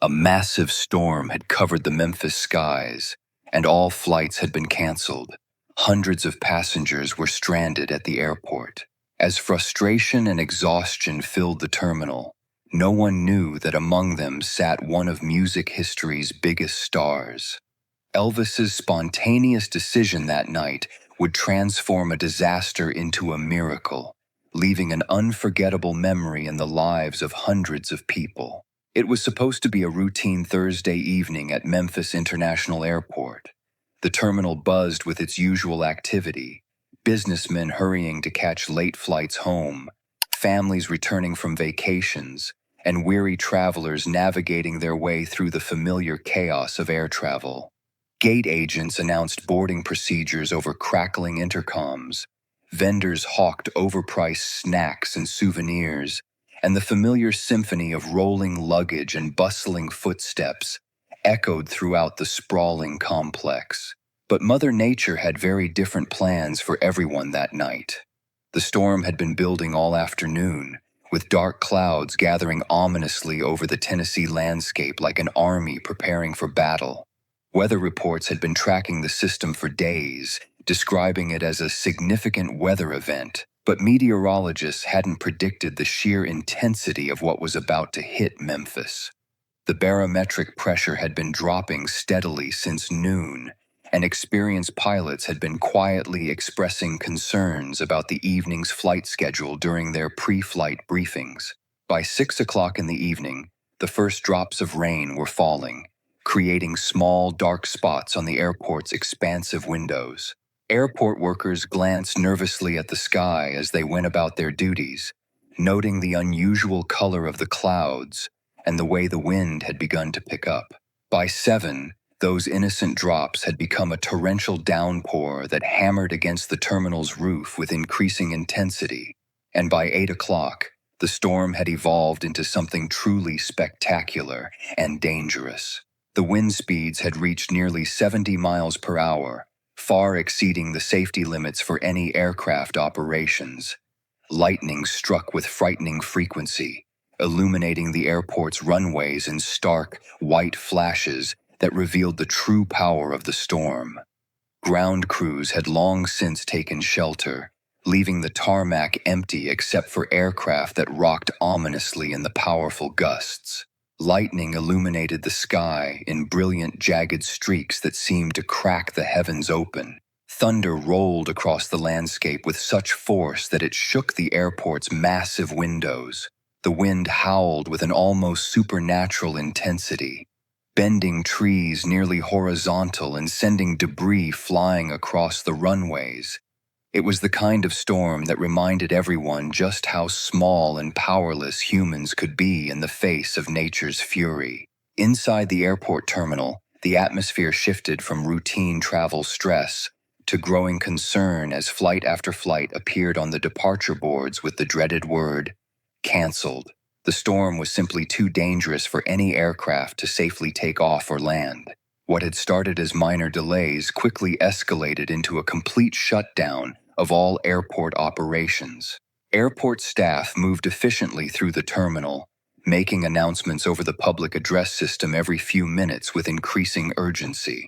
A massive storm had covered the Memphis skies, and all flights had been canceled. Hundreds of passengers were stranded at the airport. As frustration and exhaustion filled the terminal, no one knew that among them sat one of music history's biggest stars. Elvis's spontaneous decision that night would transform a disaster into a miracle, leaving an unforgettable memory in the lives of hundreds of people. It was supposed to be a routine Thursday evening at Memphis International Airport. The terminal buzzed with its usual activity: businessmen hurrying to catch late flights home, families returning from vacations, and weary travelers navigating their way through the familiar chaos of air travel. Gate agents announced boarding procedures over crackling intercoms. Vendors hawked overpriced snacks and souvenirs, and the familiar symphony of rolling luggage and bustling footsteps echoed throughout the sprawling complex. But Mother Nature had very different plans for everyone that night. The storm had been building all afternoon, with dark clouds gathering ominously over the Tennessee landscape like an army preparing for battle. Weather reports had been tracking the system for days, describing it as a significant weather event, but meteorologists hadn't predicted the sheer intensity of what was about to hit Memphis. The barometric pressure had been dropping steadily since noon, and experienced pilots had been quietly expressing concerns about the evening's flight schedule during their pre-flight briefings. By 6 o'clock in the evening, the first drops of rain were falling, creating small, dark spots on the airport's expansive windows. Airport workers glanced nervously at the sky as they went about their duties, noting the unusual color of the clouds and the way the wind had begun to pick up. By 7, those innocent drops had become a torrential downpour that hammered against the terminal's roof with increasing intensity, and by 8 o'clock, the storm had evolved into something truly spectacular and dangerous. The wind speeds had reached nearly 70 miles per hour, far exceeding the safety limits for any aircraft operations. Lightning struck with frightening frequency, illuminating the airport's runways in stark, white flashes that revealed the true power of the storm. Ground crews had long since taken shelter, leaving the tarmac empty except for aircraft that rocked ominously in the powerful gusts. Lightning illuminated the sky in brilliant, jagged streaks that seemed to crack the heavens open. Thunder rolled across the landscape with such force that it shook the airport's massive windows. The wind howled with an almost supernatural intensity, bending trees nearly horizontal and sending debris flying across the runways. It was the kind of storm that reminded everyone just how small and powerless humans could be in the face of nature's fury. Inside the airport terminal, the atmosphere shifted from routine travel stress to growing concern as flight after flight appeared on the departure boards with the dreaded word, "canceled." The storm was simply too dangerous for any aircraft to safely take off or land. What had started as minor delays quickly escalated into a complete shutdown of all airport operations. Airport staff moved efficiently through the terminal, making announcements over the public address system every few minutes with increasing urgency.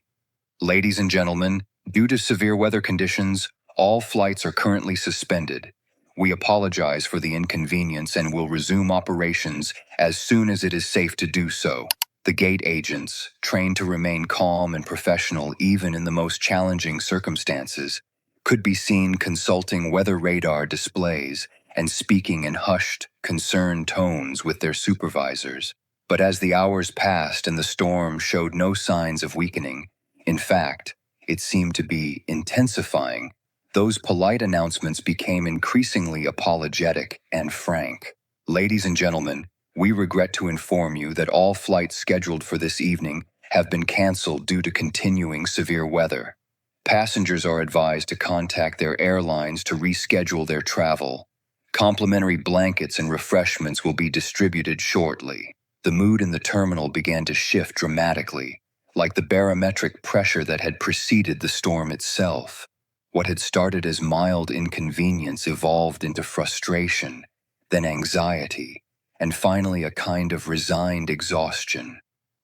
Ladies and gentlemen, due to severe weather conditions, all flights are currently suspended. We apologize for the inconvenience and will resume operations as soon as it is safe to do so. The gate agents, trained to remain calm and professional even in the most challenging circumstances, could be seen consulting weather radar displays and speaking in hushed, concerned tones with their supervisors. But as the hours passed and the storm showed no signs of weakening, in fact, it seemed to be intensifying, those polite announcements became increasingly apologetic and frank. Ladies and gentlemen, we regret to inform you that all flights scheduled for this evening have been canceled due to continuing severe weather. Passengers are advised to contact their airlines to reschedule their travel. Complimentary blankets and refreshments will be distributed shortly. The mood in the terminal began to shift dramatically, like the barometric pressure that had preceded the storm itself. What had started as mild inconvenience evolved into frustration, then anxiety, and finally a kind of resigned exhaustion.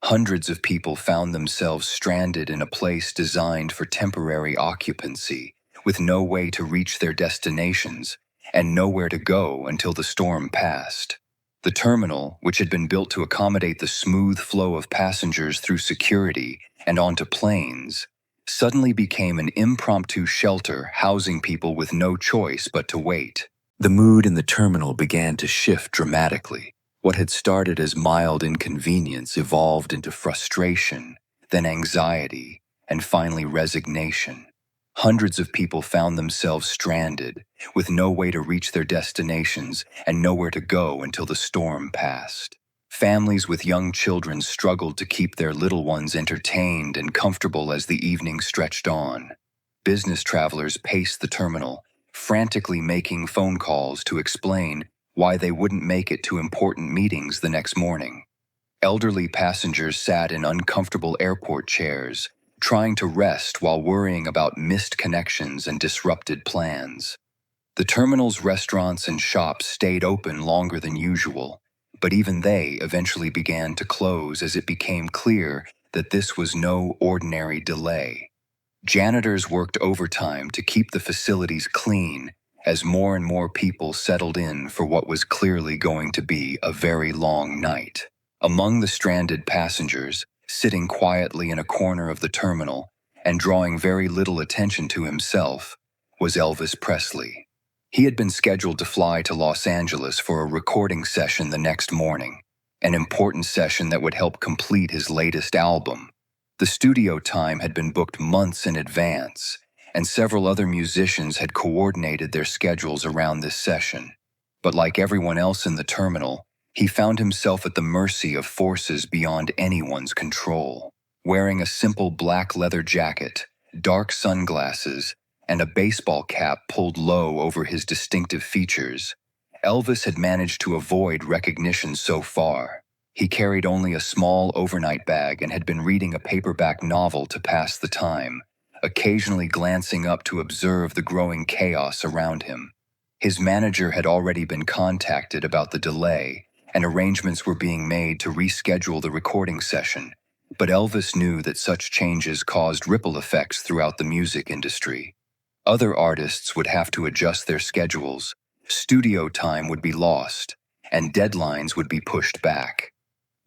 Hundreds of people found themselves stranded in a place designed for temporary occupancy, with no way to reach their destinations and nowhere to go until the storm passed. The terminal, which had been built to accommodate the smooth flow of passengers through security and onto planes, suddenly became an impromptu shelter housing people with no choice but to wait. The mood in the terminal began to shift dramatically. What had started as mild inconvenience evolved into frustration, then anxiety, and finally resignation. Hundreds of people found themselves stranded, with no way to reach their destinations and nowhere to go until the storm passed. Families with young children struggled to keep their little ones entertained and comfortable as the evening stretched on. Business travelers paced the terminal, frantically making phone calls to explain why they wouldn't make it to important meetings the next morning. Elderly passengers sat in uncomfortable airport chairs, trying to rest while worrying about missed connections and disrupted plans. The terminal's restaurants and shops stayed open longer than usual, but even they eventually began to close as it became clear that this was no ordinary delay. Janitors worked overtime to keep the facilities clean as more and more people settled in for what was clearly going to be a very long night. Among the stranded passengers, sitting quietly in a corner of the terminal and drawing very little attention to himself, was Elvis Presley. He had been scheduled to fly to Los Angeles for a recording session the next morning, an important session that would help complete his latest album. The studio time had been booked months in advance, and several other musicians had coordinated their schedules around this session. But like everyone else in the terminal, he found himself at the mercy of forces beyond anyone's control. Wearing a simple black leather jacket, dark sunglasses, and a baseball cap pulled low over his distinctive features, Elvis had managed to avoid recognition so far. He carried only a small overnight bag and had been reading a paperback novel to pass the time, occasionally glancing up to observe the growing chaos around him. His manager had already been contacted about the delay, and arrangements were being made to reschedule the recording session, but Elvis knew that such changes caused ripple effects throughout the music industry. Other artists would have to adjust their schedules, studio time would be lost, and deadlines would be pushed back.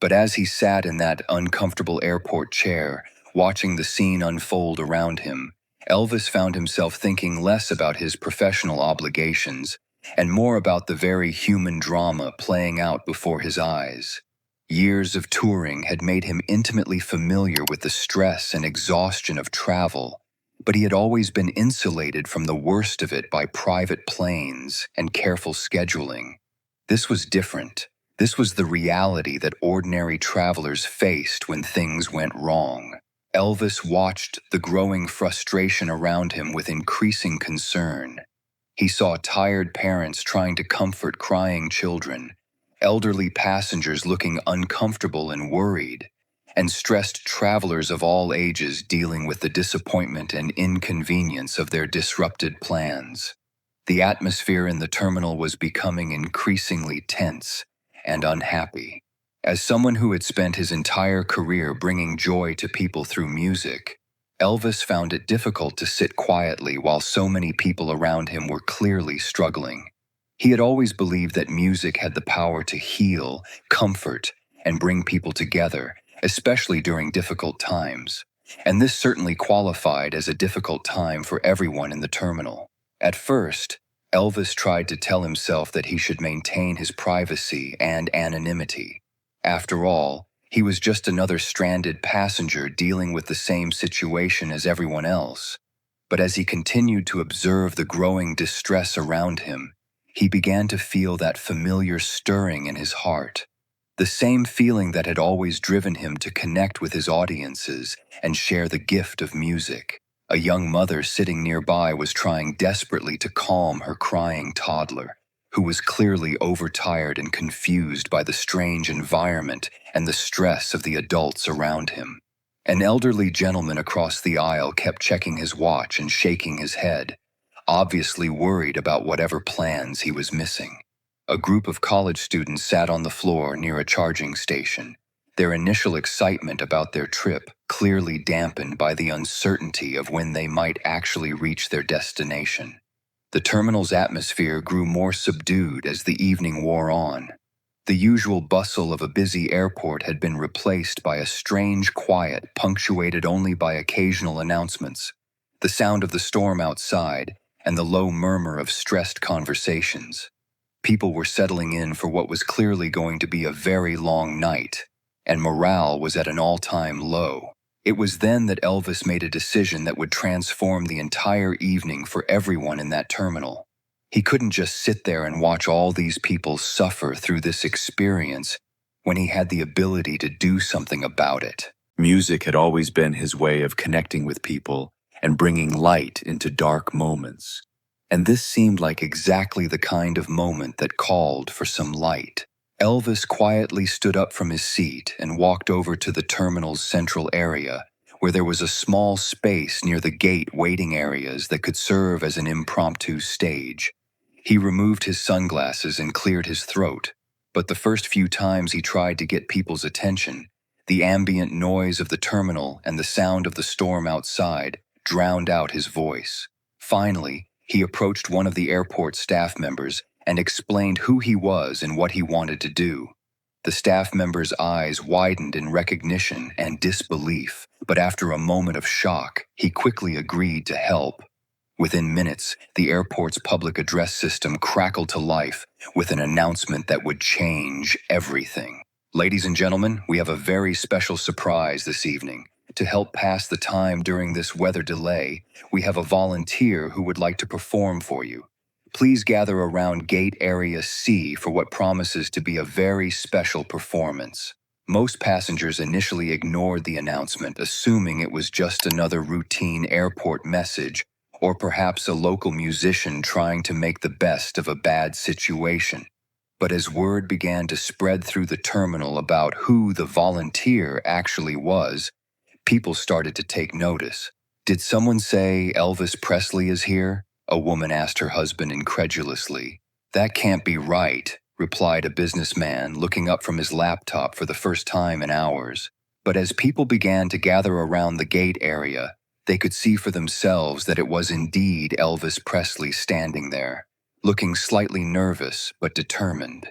But as he sat in that uncomfortable airport chair, watching the scene unfold around him, Elvis found himself thinking less about his professional obligations and more about the very human drama playing out before his eyes. Years of touring had made him intimately familiar with the stress and exhaustion of travel, but he had always been insulated from the worst of it by private planes and careful scheduling. This was different. This was the reality that ordinary travelers faced when things went wrong. Elvis watched the growing frustration around him with increasing concern. He saw tired parents trying to comfort crying children, elderly passengers looking uncomfortable and worried, and stressed travelers of all ages dealing with the disappointment and inconvenience of their disrupted plans. The atmosphere in the terminal was becoming increasingly tense and unhappy. As someone who had spent his entire career bringing joy to people through music, Elvis found it difficult to sit quietly while so many people around him were clearly struggling. He had always believed that music had the power to heal, comfort, and bring people together, especially during difficult times. And this certainly qualified as a difficult time for everyone in the terminal. At first, Elvis tried to tell himself that he should maintain his privacy and anonymity. After all, he was just another stranded passenger dealing with the same situation as everyone else. But as he continued to observe the growing distress around him, he began to feel that familiar stirring in his heart. The same feeling that had always driven him to connect with his audiences and share the gift of music. A young mother sitting nearby was trying desperately to calm her crying toddler, who was clearly overtired and confused by the strange environment and the stress of the adults around him. An elderly gentleman across the aisle kept checking his watch and shaking his head, obviously worried about whatever plans he was missing. A group of college students sat on the floor near a charging station, their initial excitement about their trip clearly dampened by the uncertainty of when they might actually reach their destination. The terminal's atmosphere grew more subdued as the evening wore on. The usual bustle of a busy airport had been replaced by a strange quiet punctuated only by occasional announcements, the sound of the storm outside, and the low murmur of stressed conversations. People were settling in for what was clearly going to be a very long night, and morale was at an all-time low. It was then that Elvis made a decision that would transform the entire evening for everyone in that terminal. He couldn't just sit there and watch all these people suffer through this experience when he had the ability to do something about it. Music had always been his way of connecting with people and bringing light into dark moments. And this seemed like exactly the kind of moment that called for some light. Elvis quietly stood up from his seat and walked over to the terminal's central area, where there was a small space near the gate waiting areas that could serve as an impromptu stage. He removed his sunglasses and cleared his throat, but the first few times he tried to get people's attention, the ambient noise of the terminal and the sound of the storm outside drowned out his voice. Finally, he approached one of the airport staff members and explained who he was and what he wanted to do. The staff member's eyes widened in recognition and disbelief, but after a moment of shock, he quickly agreed to help. Within minutes, the airport's public address system crackled to life with an announcement that would change everything. Ladies and gentlemen, we have a very special surprise this evening. To help pass the time during this weather delay, we have a volunteer who would like to perform for you. Please gather around Gate Area C for what promises to be a very special performance. Most passengers initially ignored the announcement, assuming it was just another routine airport message, or perhaps a local musician trying to make the best of a bad situation. But as word began to spread through the terminal about who the volunteer actually was, people started to take notice. "Did someone say Elvis Presley is here?" a woman asked her husband incredulously. "That can't be right," replied a businessman, looking up from his laptop for the first time in hours. But as people began to gather around the gate area, they could see for themselves that it was indeed Elvis Presley standing there, looking slightly nervous but determined.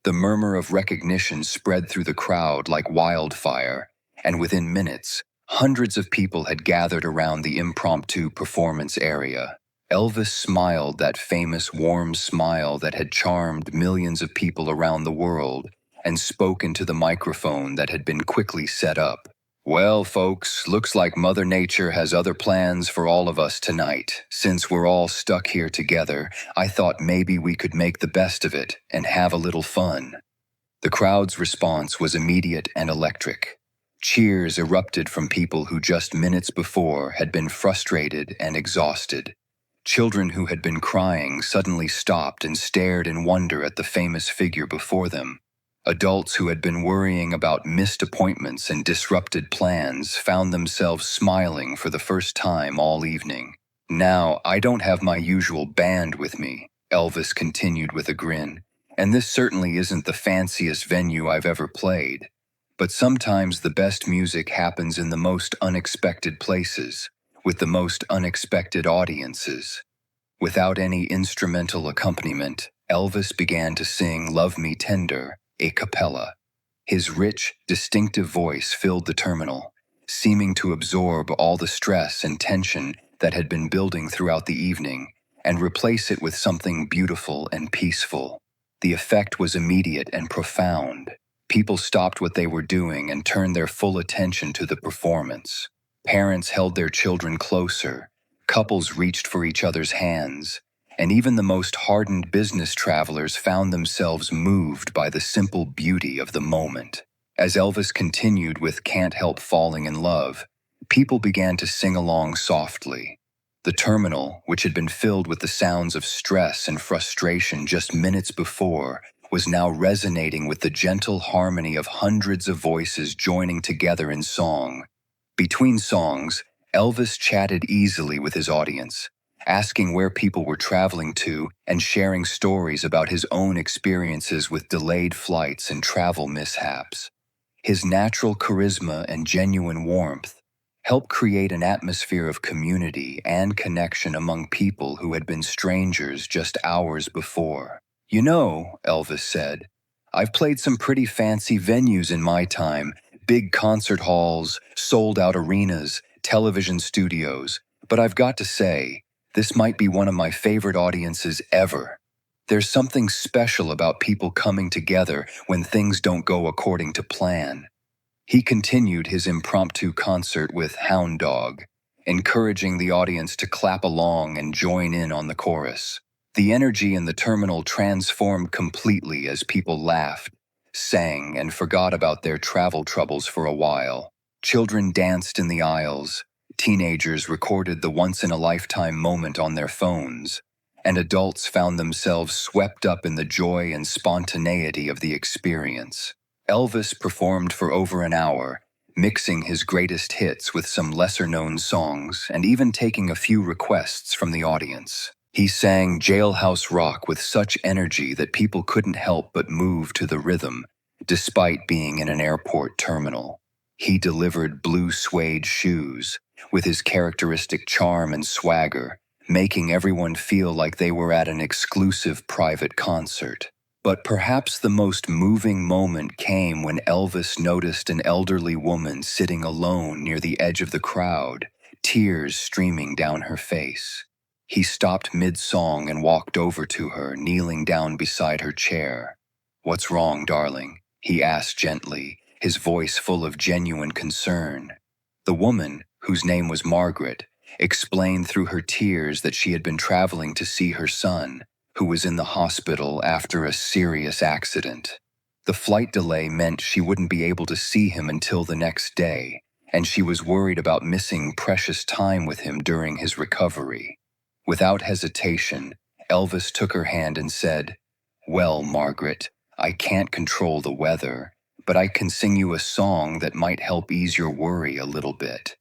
The murmur of recognition spread through the crowd like wildfire, and within minutes, hundreds of people had gathered around the impromptu performance area. Elvis smiled that famous warm smile that had charmed millions of people around the world and spoke into the microphone that had been quickly set up. "Well, folks, looks like Mother Nature has other plans for all of us tonight. Since we're all stuck here together, I thought maybe we could make the best of it and have a little fun." The crowd's response was immediate and electric. Cheers erupted from people who just minutes before had been frustrated and exhausted. Children who had been crying suddenly stopped and stared in wonder at the famous figure before them. Adults who had been worrying about missed appointments and disrupted plans found themselves smiling for the first time all evening. "Now, I don't have my usual band with me," Elvis continued with a grin, "and this certainly isn't the fanciest venue I've ever played. But sometimes the best music happens in the most unexpected places, with the most unexpected audiences." Without any instrumental accompaniment, Elvis began to sing "Love Me Tender" a cappella. His rich, distinctive voice filled the terminal, seeming to absorb all the stress and tension that had been building throughout the evening and replace it with something beautiful and peaceful. The effect was immediate and profound. People stopped what they were doing and turned their full attention to the performance. Parents held their children closer, couples reached for each other's hands, and even the most hardened business travelers found themselves moved by the simple beauty of the moment. As Elvis continued with "Can't Help Falling in Love," people began to sing along softly. The terminal, which had been filled with the sounds of stress and frustration just minutes before, was now resonating with the gentle harmony of hundreds of voices joining together in song. Between songs, Elvis chatted easily with his audience, asking where people were traveling to and sharing stories about his own experiences with delayed flights and travel mishaps. His natural charisma and genuine warmth helped create an atmosphere of community and connection among people who had been strangers just hours before. "You know," Elvis said, "I've played some pretty fancy venues in my time, big concert halls, sold-out arenas, television studios, but I've got to say, this might be one of my favorite audiences ever. There's something special about people coming together when things don't go according to plan." He continued his impromptu concert with Hound Dog, encouraging the audience to clap along and join in on the chorus. The energy in the terminal transformed completely as people laughed, sang, and forgot about their travel troubles for a while. Children danced in the aisles, teenagers recorded the once-in-a-lifetime moment on their phones, and adults found themselves swept up in the joy and spontaneity of the experience. Elvis performed for over an hour, mixing his greatest hits with some lesser-known songs and even taking a few requests from the audience. He sang Jailhouse Rock with such energy that people couldn't help but move to the rhythm, despite being in an airport terminal. He delivered Blue Suede Shoes with his characteristic charm and swagger, making everyone feel like they were at an exclusive private concert. But perhaps the most moving moment came when Elvis noticed an elderly woman sitting alone near the edge of the crowd, tears streaming down her face. He stopped mid-song and walked over to her, kneeling down beside her chair. "What's wrong, darling?" he asked gently, his voice full of genuine concern. The woman, whose name was Margaret, explained through her tears that she had been traveling to see her son, who was in the hospital after a serious accident. The flight delay meant she wouldn't be able to see him until the next day, and she was worried about missing precious time with him during his recovery. Without hesitation, Elvis took her hand and said, "Well, Margaret, I can't control the weather, but I can sing you a song that might help ease your worry a little bit."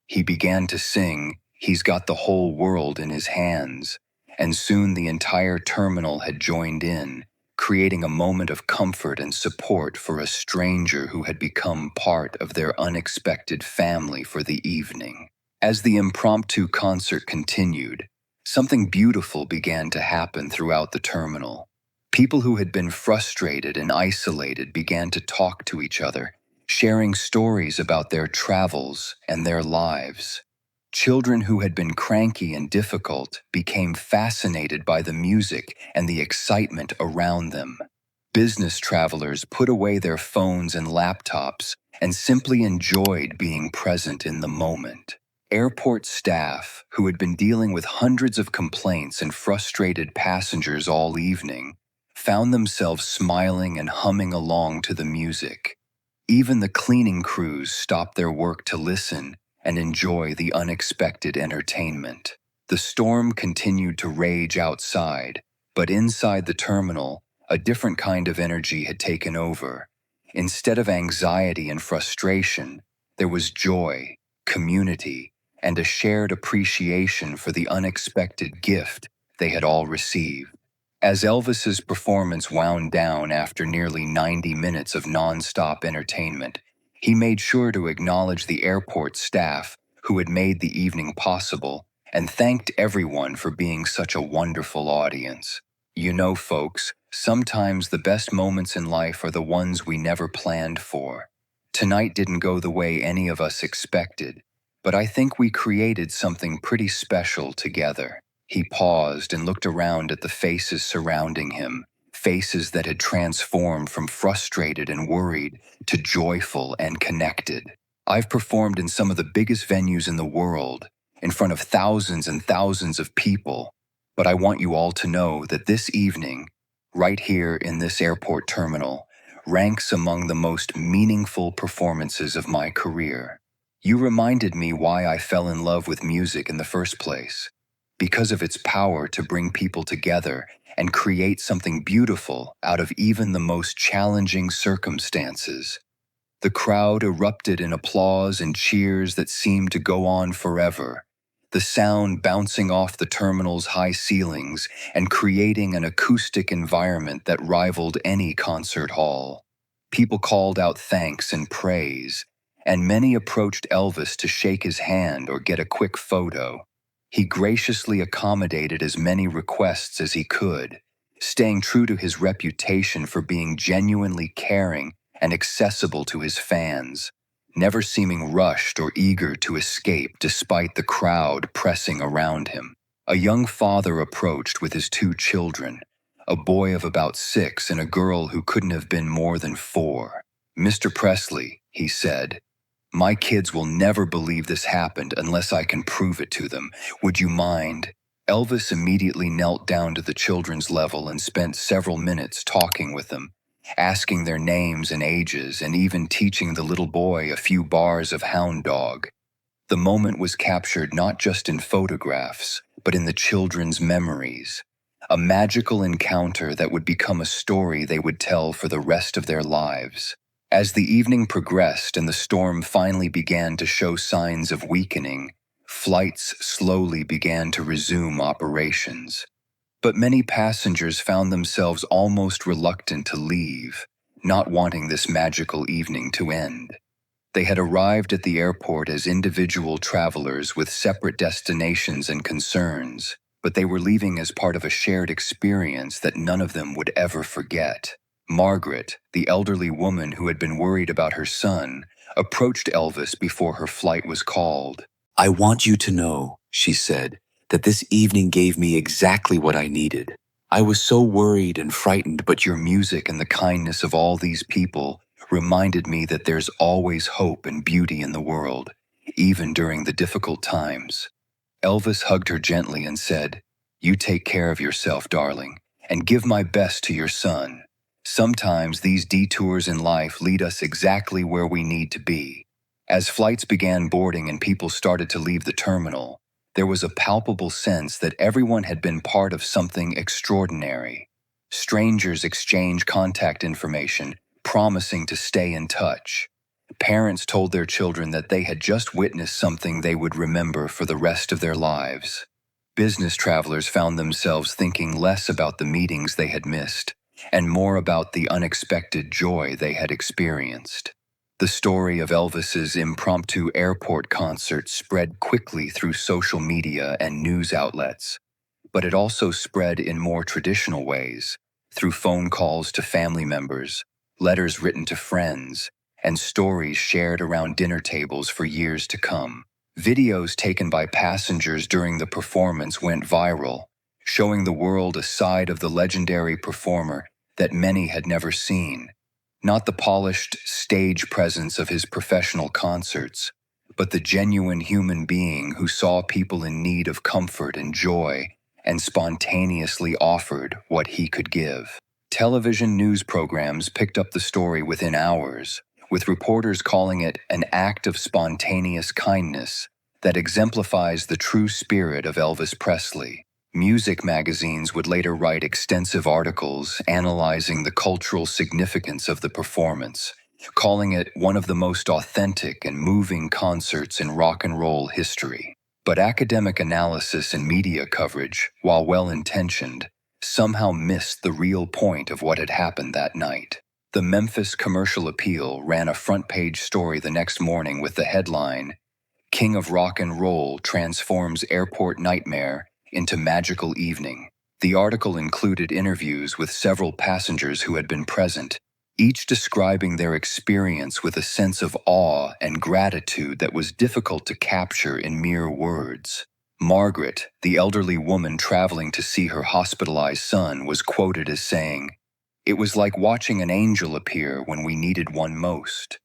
He began to sing, "He's Got the Whole World in His Hands," and soon the entire terminal had joined in, creating a moment of comfort and support for a stranger who had become part of their unexpected family for the evening. As the impromptu concert continued, something beautiful began to happen throughout the terminal. People who had been frustrated and isolated began to talk to each other, sharing stories about their travels and their lives. Children who had been cranky and difficult became fascinated by the music and the excitement around them. Business travelers put away their phones and laptops and simply enjoyed being present in the moment. Airport staff, who had been dealing with hundreds of complaints and frustrated passengers all evening, found themselves smiling and humming along to the music. Even the cleaning crews stopped their work to listen and enjoy the unexpected entertainment. The storm continued to rage outside, but inside the terminal, a different kind of energy had taken over. Instead of anxiety and frustration, there was joy, community, and a shared appreciation for the unexpected gift they had all received. As Elvis's performance wound down after nearly 90 minutes of non-stop entertainment, he made sure to acknowledge the airport staff who had made the evening possible and thanked everyone for being such a wonderful audience. "You know, folks, sometimes the best moments in life are the ones we never planned for. Tonight didn't go the way any of us expected, but I think we created something pretty special together." He paused and looked around at the faces surrounding him, faces that had transformed from frustrated and worried to joyful and connected. "I've performed in some of the biggest venues in the world, in front of thousands and thousands of people, but I want you all to know that this evening, right here in this airport terminal, ranks among the most meaningful performances of my career. You reminded me why I fell in love with music in the first place, because of its power to bring people together and create something beautiful out of even the most challenging circumstances." The crowd erupted in applause and cheers that seemed to go on forever, the sound bouncing off the terminal's high ceilings and creating an acoustic environment that rivaled any concert hall. People called out thanks and praise, and many approached Elvis to shake his hand or get a quick photo. He graciously accommodated as many requests as he could, staying true to his reputation for being genuinely caring and accessible to his fans, never seeming rushed or eager to escape despite the crowd pressing around him. A young father approached with his 2 children, a boy of about 6 and a girl who couldn't have been more than 4. "Mr. Presley," he said, "my kids will never believe this happened unless I can prove it to them. Would you mind?" Elvis immediately knelt down to the children's level and spent several minutes talking with them, asking their names and ages and even teaching the little boy a few bars of Hound Dog. The moment was captured not just in photographs, but in the children's memories. A magical encounter that would become a story they would tell for the rest of their lives. As the evening progressed and the storm finally began to show signs of weakening, flights slowly began to resume operations. But many passengers found themselves almost reluctant to leave, not wanting this magical evening to end. They had arrived at the airport as individual travelers with separate destinations and concerns, but they were leaving as part of a shared experience that none of them would ever forget. Margaret, the elderly woman who had been worried about her son, approached Elvis before her flight was called. "I want you to know," she said, "that this evening gave me exactly what I needed. I was so worried and frightened, but Your music and the kindness of all these people reminded me that there's always hope and beauty in the world, even during the difficult times." Elvis hugged her gently and said, "You take care of yourself, darling, and give my best to your son. Sometimes these detours in life lead us exactly where we need to be." As flights began boarding and people started to leave the terminal, there was a palpable sense that everyone had been part of something extraordinary. Strangers exchanged contact information, promising to stay in touch. Parents told their children that they had just witnessed something they would remember for the rest of their lives. Business travelers found themselves thinking less about the meetings they had missed and more about the unexpected joy they had experienced. The story of Elvis's impromptu airport concert spread quickly through social media and news outlets, but it also spread in more traditional ways, through phone calls to family members, letters written to friends, and stories shared around dinner tables for years to come. Videos taken by passengers during the performance went viral, showing the world a side of the legendary performer that many had never seen. Not the polished stage presence of his professional concerts, but the genuine human being who saw people in need of comfort and joy and spontaneously offered what he could give. Television news programs picked up the story within hours, with reporters calling it an act of spontaneous kindness that exemplifies the true spirit of Elvis Presley. Music magazines would later write extensive articles analyzing the cultural significance of the performance, calling it one of the most authentic and moving concerts in rock and roll history. But academic analysis and media coverage, while well-intentioned, somehow missed the real point of what had happened that night. The Memphis Commercial Appeal ran a front-page story the next morning with the headline, "King of Rock and Roll Transforms Airport Nightmare into Magical Evening." The article included interviews with several passengers who had been present, each describing their experience with a sense of awe and gratitude that was difficult to capture in mere words. Margaret, the elderly woman traveling to see her hospitalized son, was quoted as saying, "It was like watching an angel appear when we needed one most."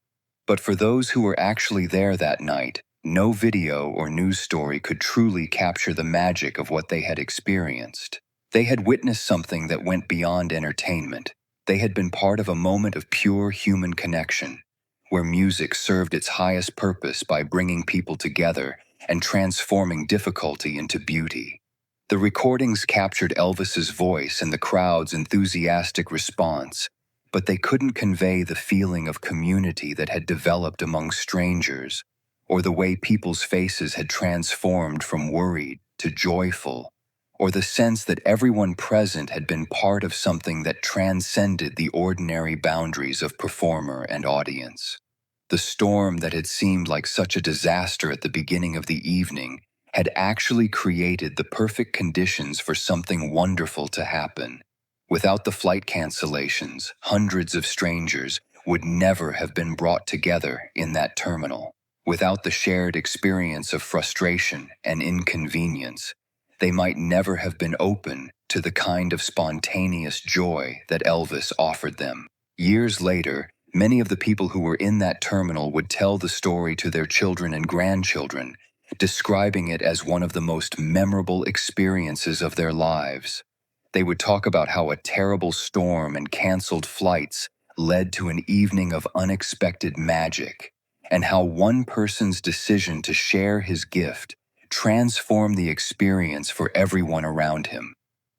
But for those who were actually there that night, no video or news story could truly capture the magic of what they had experienced. They had witnessed something that went beyond entertainment. They had been part of a moment of pure human connection, where music served its highest purpose by bringing people together and transforming difficulty into beauty. The recordings captured Elvis's voice and the crowd's enthusiastic response, but they couldn't convey the feeling of community that had developed among strangers, or the way people's faces had transformed from worried to joyful, or the sense that everyone present had been part of something that transcended the ordinary boundaries of performer and audience. The storm that had seemed like such a disaster at the beginning of the evening had actually created the perfect conditions for something wonderful to happen. Without the flight cancellations, hundreds of strangers would never have been brought together in that terminal. Without the shared experience of frustration and inconvenience, they might never have been open to the kind of spontaneous joy that Elvis offered them. Years later, many of the people who were in that terminal would tell the story to their children and grandchildren, describing it as one of the most memorable experiences of their lives. They would talk about how a terrible storm and canceled flights led to an evening of unexpected magic, and how one person's decision to share his gift transformed the experience for everyone around him.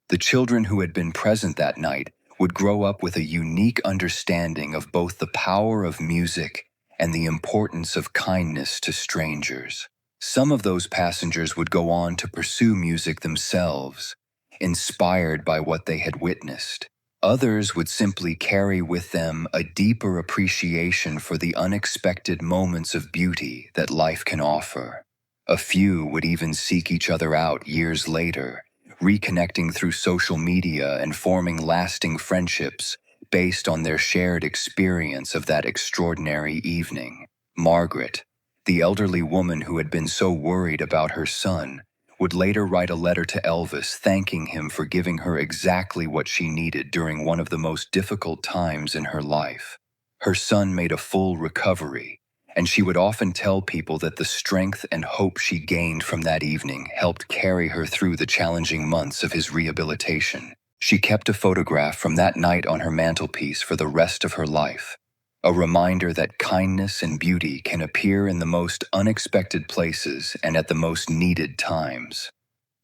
The children who had been present that night would grow up with a unique understanding of both the power of music and the importance of kindness to strangers. Some of those passengers would go on to pursue music themselves, inspired by what they had witnessed. Others would simply carry with them a deeper appreciation for the unexpected moments of beauty that life can offer. A few would even seek each other out years later, reconnecting through social media and forming lasting friendships based on their shared experience of that extraordinary evening. Margaret, the elderly woman who had been so worried about her son, would later write a letter to Elvis thanking him for giving her exactly what she needed during one of the most difficult times in her life. Her son made a full recovery, and she would often tell people that the strength and hope she gained from that evening helped carry her through the challenging months of his rehabilitation. She kept a photograph from that night on her mantelpiece for the rest of her life, a reminder that kindness and beauty can appear in the most unexpected places and at the most needed times.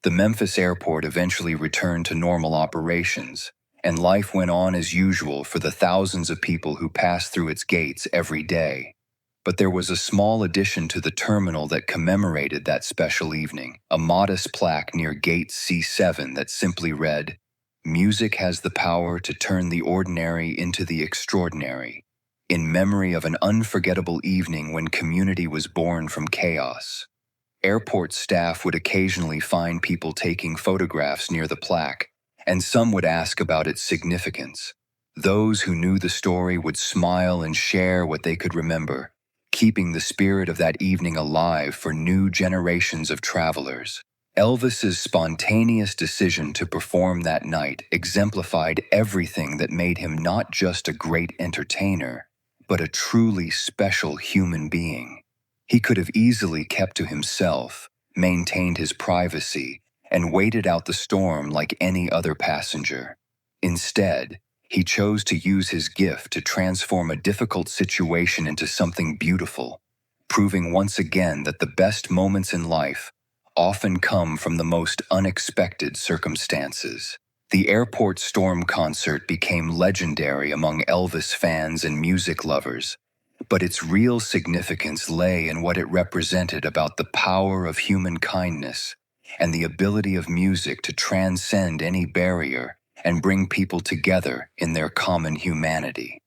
The Memphis airport eventually returned to normal operations, and life went on as usual for the thousands of people who passed through its gates every day. But there was a small addition to the terminal that commemorated that special evening, a modest plaque near Gate C7 that simply read, "Music has the power to turn the ordinary into the extraordinary, in memory of an unforgettable evening when community was born from chaos." Airport staff would occasionally find people taking photographs near the plaque, and some would ask about its significance. Those who knew the story would smile and share what they could remember, keeping the spirit of that evening alive for new generations of travelers. Elvis's spontaneous decision to perform that night exemplified everything that made him not just a great entertainer, but a truly special human being. He could have easily kept to himself, maintained his privacy, and waited out the storm like any other passenger. Instead, he chose to use his gift to transform a difficult situation into something beautiful, proving once again that the best moments in life often come from the most unexpected circumstances. The airport storm concert became legendary among Elvis fans and music lovers, but its real significance lay in what it represented about the power of human kindness and the ability of music to transcend any barrier and bring people together in their common humanity.